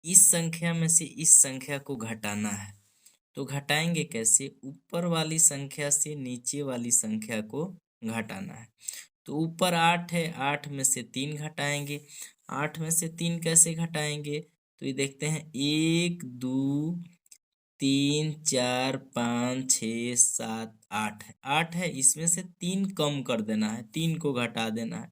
इस संख्या में से इस संख्या को घटाना है। तो घटाएंगे कैसे? ऊपर वाली संख्या से नीचे वाली संख्या को घटाना है। तो ऊपर 8 है, 8 में से 3 घटाएंगे। 8 में से 3 कैसे घटाएंगे? तो ये देखते हैं, 1 2 3 4 5 6 7 8 है। 8 है, इसमें से 3 कम कर देना है, 3 को घटा देना है।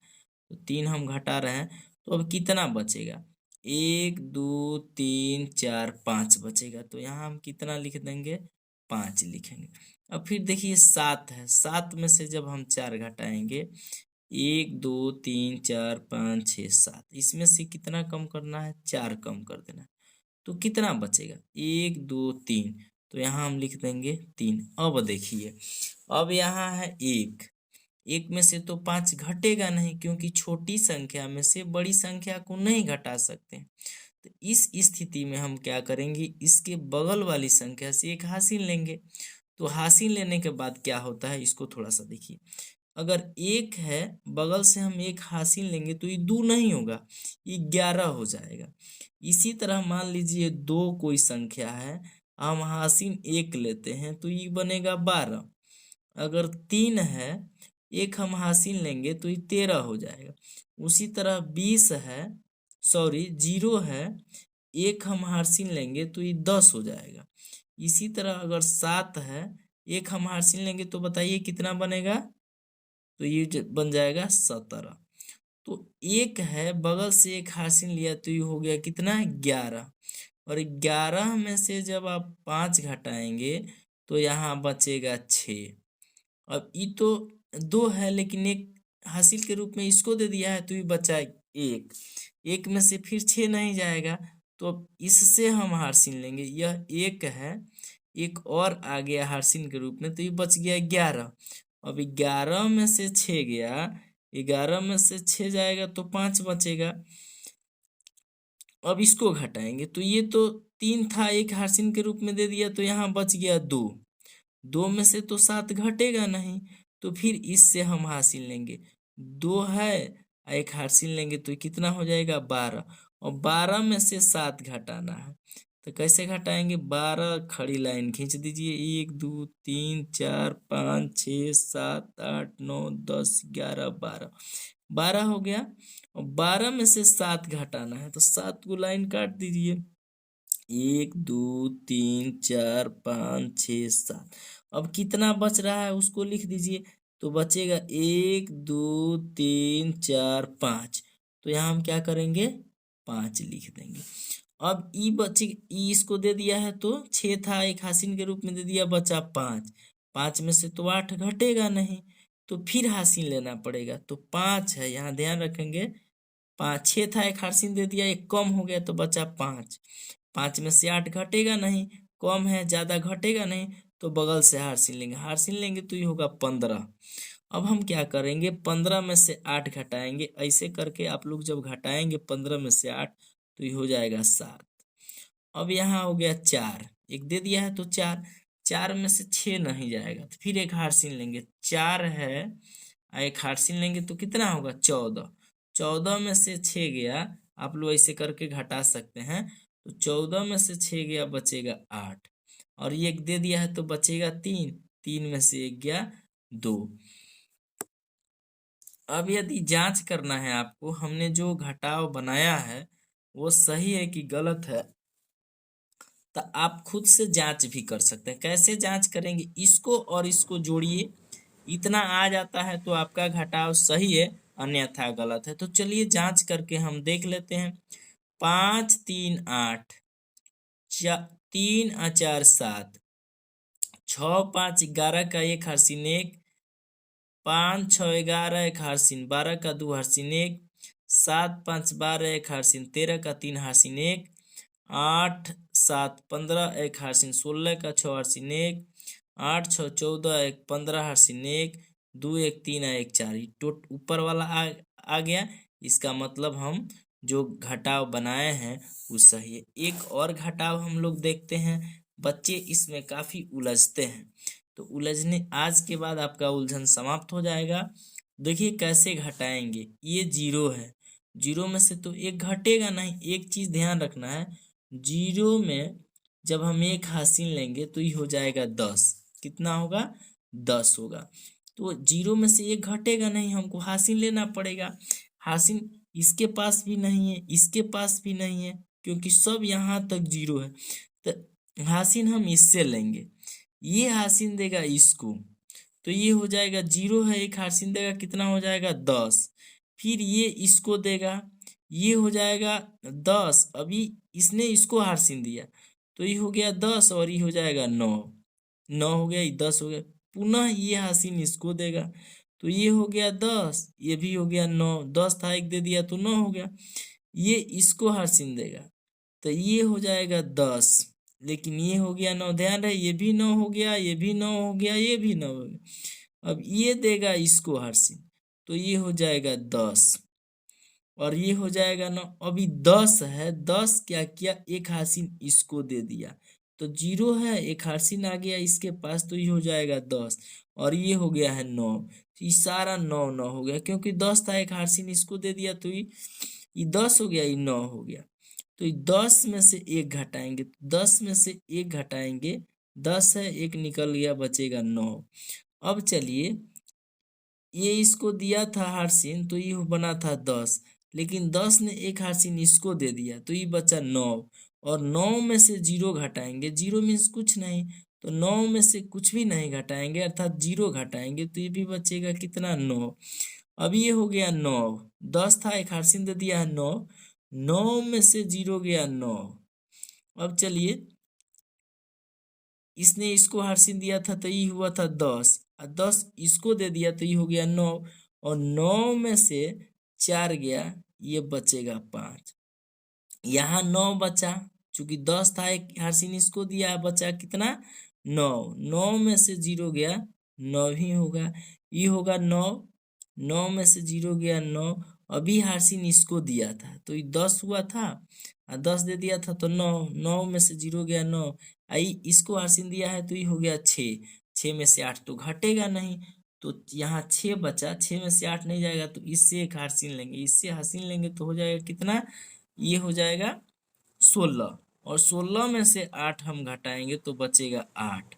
तो 3 हम घटा रहे हैं, तो अब कितना बचेगा? 1 2 3 4 5 बचेगा। तो यहाँ हम कितना लिख देंगे? 5 लिखेंगे। अब फिर देखिए 7 है, 7 में से जब हम 4 घटाएंगे, 1 2 3 4 5 6 7, इसमें से कितना कम करना है? 4 कम कर देना है। तो कितना बचेगा? 1 2 3। तो यहाँ हम लिख देंगे 3। अब देखिए, अब यहाँ है 1, 1 में से तो 5 घटेगा नहीं, क्योंकि छोटी संख्या में से बड़ी संख्या को नहीं घटा सकते। तो इस स्थिति में हम क्या करेंगे? इसके बगल वाली संख्या से एक हासिल लेंगे। तो हासिल लेने के बाद क्या होता है, इसको थोड़ा सा देखिए। अगर 1 है, बगल से हम एक हासिल लेंगे तो ये 2 नहीं होगा, ये 11 हो जाएगा। इसी तरह मान लीजिए 2 कोई संख्या है, हम हासिल 1 लेते हैं तो ये बनेगा 12। अगर 3 है, एक हम हासिल लेंगे तो ये 13 हो जाएगा। उसी तरह 20 है, सॉरी 0 है, एक हम हासिल लेंगे तो ये 10 हो जाएगा। इसी तरह अगर 7 है, एक हम हासिल लेंगे तो बताइए कितना बनेगा? तो ये बन जाएगा 17। तो 1 है, बगल से एक हासिल लिया तो ये हो गया कितना? 11। और 11 में से जब आप 5 घटाएंगे तो यहाँ बचेगा 6। अब ये तो 2 है, लेकिन एक हासिल के रूप में इसको दे दिया है, तो ये बचा 1। 1 में से फिर 6 नहीं जाएगा, तो अब इससे हम हासिल लेंगे। यह 1 है, एक और आ गया हासिल के रूप में, तो ये बच गया 11। अब 11 में से 6 गया, 11 में से 6 जाएगा तो 5 बचेगा। अब इसको घटाएंगे तो ये तो 3 था, एक हासिल के रूप में दे दिया, तो यहाँ बच गया 2। 2 में से तो 7 घटेगा नहीं, तो फिर इससे हम हासिल लेंगे। 2 है, एक हासिल लेंगे तो कितना हो जाएगा? 12। और 12 में से 7 घटाना है, तो कैसे घटाएंगे? 12 खड़ी लाइन खींच दीजिए, 1 2 3 4 5 6 7 8 9 10 11 12। 12 हो गया। और 12 में से 7 घटाना है, तो 7 को लाइन काट दीजिए, 1 2 3 4 5 6 7। अब कितना बच रहा है उसको लिख दीजिए। तो बचेगा 1 2 3 4 5। तो यहाँ हम क्या करेंगे? 5 लिख देंगे। अब ई बचे, ई इसको दे दिया है तो 6 था, एक हासिल के रूप में दे दिया, बचा 5। 5 में से तो 8 घटेगा नहीं, तो फिर हासिल लेना पड़ेगा। तो 5 है, यहाँ ध्यान रखेंगे। 5 6 था, एक हासिल दे दिया, एक कम हो गया तो बचा 5। 5 में से 8 घटेगा नहीं, कम है, ज्यादा घटेगा नहीं, तो बगल से हासिल लेंगे। हासिल लेंगे तो ये होगा 15। अब हम क्या करेंगे? 15 में से 8 घटाएंगे। ऐसे करके आप लोग जब घटाएंगे 15 में से 8, तो ये हो जाएगा 7। अब यहाँ हो गया 4, एक दे दिया है तो 4। 4 में से 6 नहीं जाएगा, तो फिर एक हासिल लेंगे। 4 है, एक हासिल लेंगे तो कितना होगा? 14। 14 में से 6 गया, आप लोग ऐसे करके घटा सकते हैं। तो 14 में से 6 गया, बचेगा 8। और ये एक दे दिया है तो बचेगा 3। 3 में से 1 गया, 2। अब यदि जांच करना है आपको, हमने जो घटाव बनाया है वो सही है कि गलत है, तो आप खुद से जांच भी कर सकते हैं। कैसे जांच करेंगे? इसको और इसको जोड़िए, इतना आ जाता है तो आपका घटाव सही है, अन्यथा गलत है। तो चलिए जांच करके हम देख लेते हैं। 5 3 8, 3 और 4 7, 6 5 11 का एक हासिल 1, 5 6 11 एक हासिल 12 का 2 हासिल 1, 7 5 12 एक हासिल 13 का 3 हासिल 1, 8 7 15 एक हासिल 16 का 6 हासिल 1, 8 6 14 एक 15 हासिल 1, 2 1 3 एक 4। टोट ऊपर वाला आ गया। इसका मतलब हम जो घटाव बनाए हैं वो सही है। एक और घटाव हम लोग देखते हैं। बच्चे इसमें काफी उलझते हैं, तो उलझने आज के बाद आपका उलझन समाप्त हो जाएगा। देखिए कैसे घटाएंगे। ये 0 है, 0 में से तो एक घटेगा नहीं। एक चीज ध्यान रखना है, जीरो में जब हम एक हासिल लेंगे तो ये हो जाएगा 10। कितना होगा? 10 होगा। तो जीरो में से एक घटेगा नहीं, हमको हासिल लेना पड़ेगा। हासिल इसके पास भी नहीं है, इसके पास भी नहीं है, क्योंकि सब यहाँ तक जीरो है। तो हासिल हम इससे लेंगे, ये हासिल देगा इसको, तो ये हो जाएगा जीरो है, एक हासिल देगा, कितना हो जाएगा? 10। फिर ये इसको देगा, ये हो जाएगा 10। अभी इसने इसको हासिल दिया, तो ये हो गया 10 और ये हो जाएगा 9। 9 हो गया, ये 10 हो गया। पुनः ये हासिल इसको देगा, तो ये हो गया 10, ये भी हो गया 9। 10 था, एक दे दिया तो 9 हो गया। ये इसको हासिल देगा, तो ये हो जाएगा 10, लेकिन ये हो गया 9। ध्यान रहे, ये भी 9 हो गया, ये भी 9 हो गया, ये भी 9 हो गया। अब ये देगा इसको हासिल, तो ये हो जाएगा 10 और ये हो जाएगा 9। अभी 10 है, 10 क्या किया? एक हासिल इसको दे दिया, तो जीरो है, एक हासिल आ गया इसके पास, तो ये हो जाएगा 10 और ये हो गया है 9। तो ये सारा 9 9 हो गया, क्योंकि 10 था, एक हासिल इसको दे दिया, तो ये 10 हो गया, ये 9 हो गया। तो ये 10 में से एक घटाएंगे, तो 10 में से एक घटाएंगे, 10 है, एक निकल गया, बचेगा 9। अब चलिए, ये इसको दिया था हार्सिन, तो ये बना था 10, लेकिन 10 ने एक हार्सिन इसको दे दिया, तो ये बचा 9। और 9 में से जीरो घटाएंगे, जीरो मीन्स कुछ नहीं, तो 9 में से कुछ भी नहीं घटाएंगे, अर्थात जीरो घटाएंगे, तो ये भी बचेगा कितना? 9। अब ये हो गया 9। 10 था, एक हार्सिन दे दिया है 9। 9 में से जीरो गया 9। अब चलिए, इसने इसको हार्सिन दिया था, तो ये हुआ था 10, और 10 इसको दे दिया, तो ये हो गया 9। और 9 में से 4 गया, ये बचेगा 5। यहाँ 9 बचा, चूंकि 10 था, एक हार्सिन इसको दिया, बचा कितना? 9। 9 में से जीरो गया, 9 ही होगा, ये होगा 9। 9 में से जीरो गया 9। अभी हार्सिन इसको दिया था, तो ये 10 हुआ था, और 10 दे दिया था, तो 9। 9 में से जीरो गया 9। आई इसको हासिल दिया है, तो ये हो गया 6। 6 में से 8 तो घटेगा नहीं, तो यहाँ 6 बचा, 6 में से 8 नहीं जाएगा, तो इससे एक हासिल लेंगे, इससे हासिल लेंगे, तो हो जाएगा कितना? ये हो जाएगा 16। और 16 में से 8 हम घटाएंगे, तो बचेगा 8।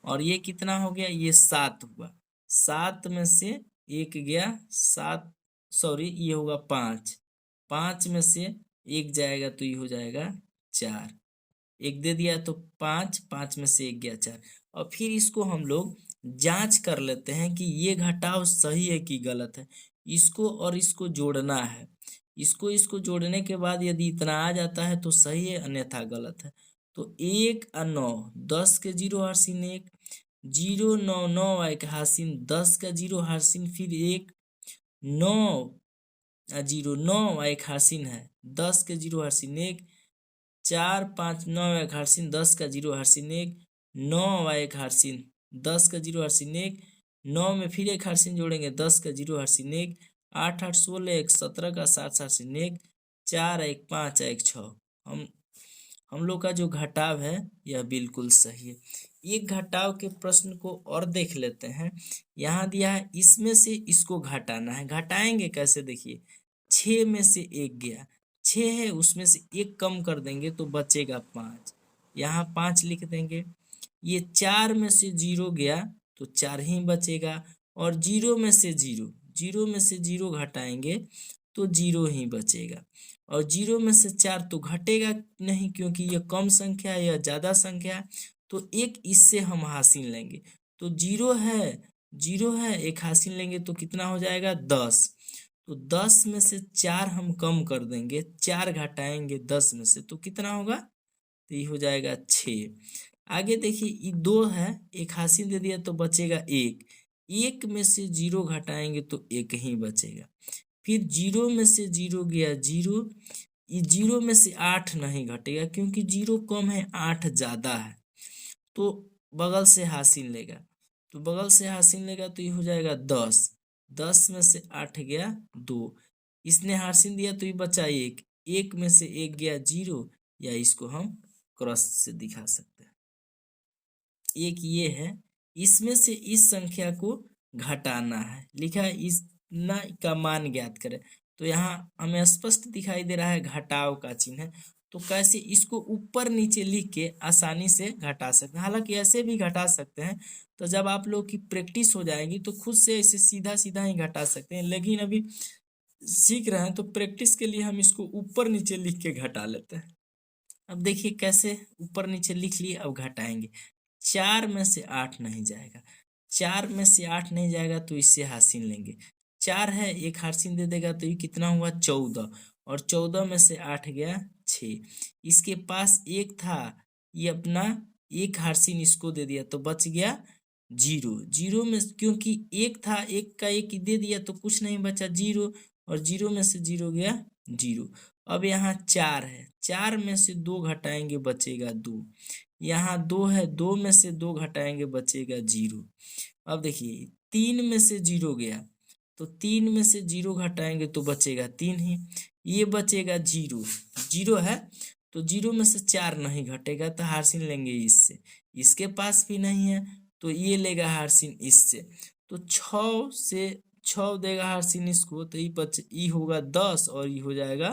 और ये कितना हो गया? ये 7 हुआ। 7 में से एक गया, 7, सॉरी, ये होगा 5। 5 में से एक जाएगा, तो ये हो जाएगा 4। एक दे दिया, तो 5। 5 में से एक गया, 4। और फिर इसको हम लोग जांच कर लेते हैं कि ये घटाव सही है कि गलत है। इसको और इसको जोड़ना है, इसको जोड़ने के बाद यदि इतना आ जाता है तो सही है, अन्यथा गलत है। तो 1 और 9, 10 के जीरो हासिल 1, 0 9 9 एक हासिल, 10 का जीरो हासिल, फिर 1 9 जीरो 9 एक हासिल है, 10 के जीरो हासिल 1, 4 5 9 एक हार्सिन, 10 का जीरो हार्सिन 1, 9 एक हार्सिन, 10 का जीरो हार्सिन 1, 9 में फिर एक हार्सिन जोड़ेंगे, 10 का जीरो हार्सिन 1, 8 8 16 एक 17 का 7 हार्सिन 1, 4 1 5 1 6। हम लोग का जो घटाव है यह बिल्कुल सही है। एक घटाव के प्रश्न को और देख लेते हैं। यहाँ दिया है, इसमें से इसको घटाना है। घटाएंगे कैसे? देखिए, 6 में से एक गया, 6 है, उसमें से एक कम कर देंगे तो बचेगा 5। यहाँ 5 लिख देंगे। ये 4 में से जीरो गया, तो 4 ही बचेगा। और जीरो में से जीरो घटाएंगे तो जीरो ही बचेगा। और जीरो में से 4 तो घटेगा नहीं, क्योंकि यह कम संख्या है, यह ज्यादा संख्या है, तो एक इससे हम हासिल लेंगे। तो जीरो है, एक हासिल लेंगे, तो कितना हो जाएगा? 10। तो 10 में से 4 हम कम कर देंगे, 4 घटाएंगे 10 में से, तो कितना होगा? तो ये हो जाएगा 6। आगे देखिए, ये 2 है, एक हासिल दे दिया, तो बचेगा 1। 1 में से जीरो घटाएंगे तो एक ही बचेगा। फिर जीरो में से जीरो गया, जीरो, ये जीरो में से 8 नहीं घटेगा, क्योंकि जीरो कम है, 8 ज्यादा है, तो बगल से हासिल लेगा। तो बगल से हासिल लेगा, तो ये हो जाएगा 10। 10 में से 8 गया 2, इसने हासिल दिया, तो ये बचा 1। 1 में से एक गया, जीरो, या इसको हम क्रॉस से दिखा सकते हैं। एक ये है, इसमें से इस संख्या को घटाना है, लिखा है इस न का मान ज्ञात करें। तो यहाँ हमें स्पष्ट दिखाई दे रहा है घटाव का चिन्ह है, तो कैसे इसको ऊपर नीचे लिख के आसानी से घटा सकते हैं। हालांकि ऐसे भी घटा सकते हैं, तो जब आप लोग की प्रैक्टिस हो जाएगी तो खुद से ऐसे सीधा सीधा ही घटा सकते हैं, लेकिन अभी सीख रहे हैं तो प्रैक्टिस के लिए हम इसको ऊपर नीचे लिख के घटा लेते हैं। अब देखिए कैसे ऊपर नीचे लिख लिए, अब घटाएंगे। 4 में से 8 नहीं जाएगा, 4 में से 8 नहीं जाएगा तो इससे हासिल लेंगे। 4 है, एक हासिल दे देगा तो ये कितना हुआ 14, और 14 में से 8 गया 6। इसके पास एक था, ये अपना एक हासिल इसको दे दिया तो बच गया 0। 0 में क्योंकि एक था, एक का एक ही दे दिया तो कुछ नहीं बचा 0, और 0 में से 0 गया 0। अब यहाँ 4 है, 4 में से 2 घटाएंगे बचेगा 2। यहाँ 2 है, 2 में से 2 घटाएंगे बचेगा 0। अब देखिए 3 में से 0 गया, तो 3 में से 0 घटाएंगे तो बचेगा 3 ही, ये बचेगा 0। 0 है तो 0 में से 4 नहीं घटेगा तो हासिल लेंगे इससे, इसके पास भी नहीं है तो ये लेगा हासिल इससे, तो 6 देगा हासिल इसको, तो ये होगा 10 और ये हो जाएगा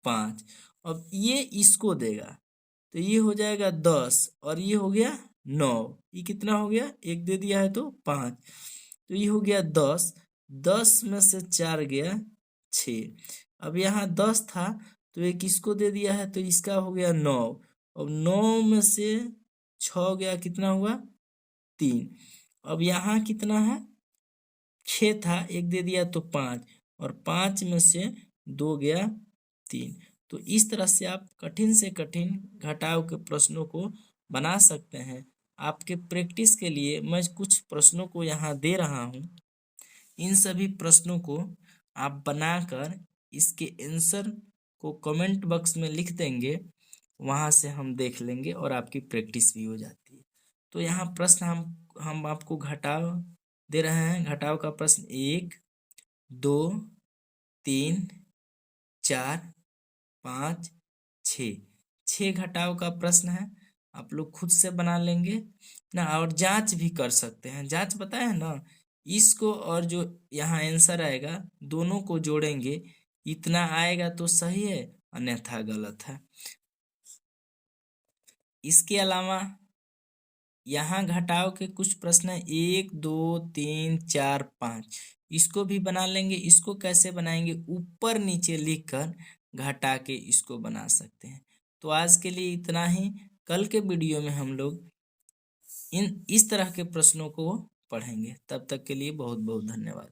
5। अब ये इसको देगा तो ये हो जाएगा 10 और ये हो गया 9। ये कितना हो गया, एक दे दिया है तो 5, तो ये हो गया 10। 10 में से 4 गया 6। अब यहाँ 10 था तो एक इसको दे दिया है तो इसका हो गया 9। अब 9 में से 6 गया, कितना हुआ 3। अब यहाँ कितना है 6 था, एक दे दिया तो 5, और 5 में से 2 गया 3। तो इस तरह से आप कठिन से कठिन घटाव के प्रश्नों को बना सकते हैं। आपके प्रैक्टिस के लिए मैं कुछ प्रश्नों को यहाँ दे रहा हूँ, इन सभी प्रश्नों को आप बनाकर इसके आंसर को कमेंट बॉक्स में लिख देंगे, वहाँ से हम देख लेंगे और आपकी प्रैक्टिस भी हो जाती है। तो यहाँ प्रश्न हम आपको घटाव दे रहे हैं। घटाव का प्रश्न 1, 2, 3, 4, 5, 6, 6 घटाव का प्रश्न है। आप लोग खुद से बना लेंगे ना, और जांच भी कर सकते हैं। जांच बताया है ना, इसको और जो यहाँ आंसर आएगा दोनों को जोड़ेंगे, इतना आएगा तो सही है, अन्यथा गलत है। इसके अलावा यहाँ घटाव के कुछ प्रश्न है 1, 2, 3, 4, 5, इसको भी बना लेंगे। इसको कैसे बनाएंगे, ऊपर नीचे लिखकर घटा के इसको बना सकते हैं। तो आज के लिए इतना ही, कल के वीडियो में हम लोग इस तरह के प्रश्नों को पढ़ेंगे। तब तक के लिए बहुत बहुत धन्यवाद।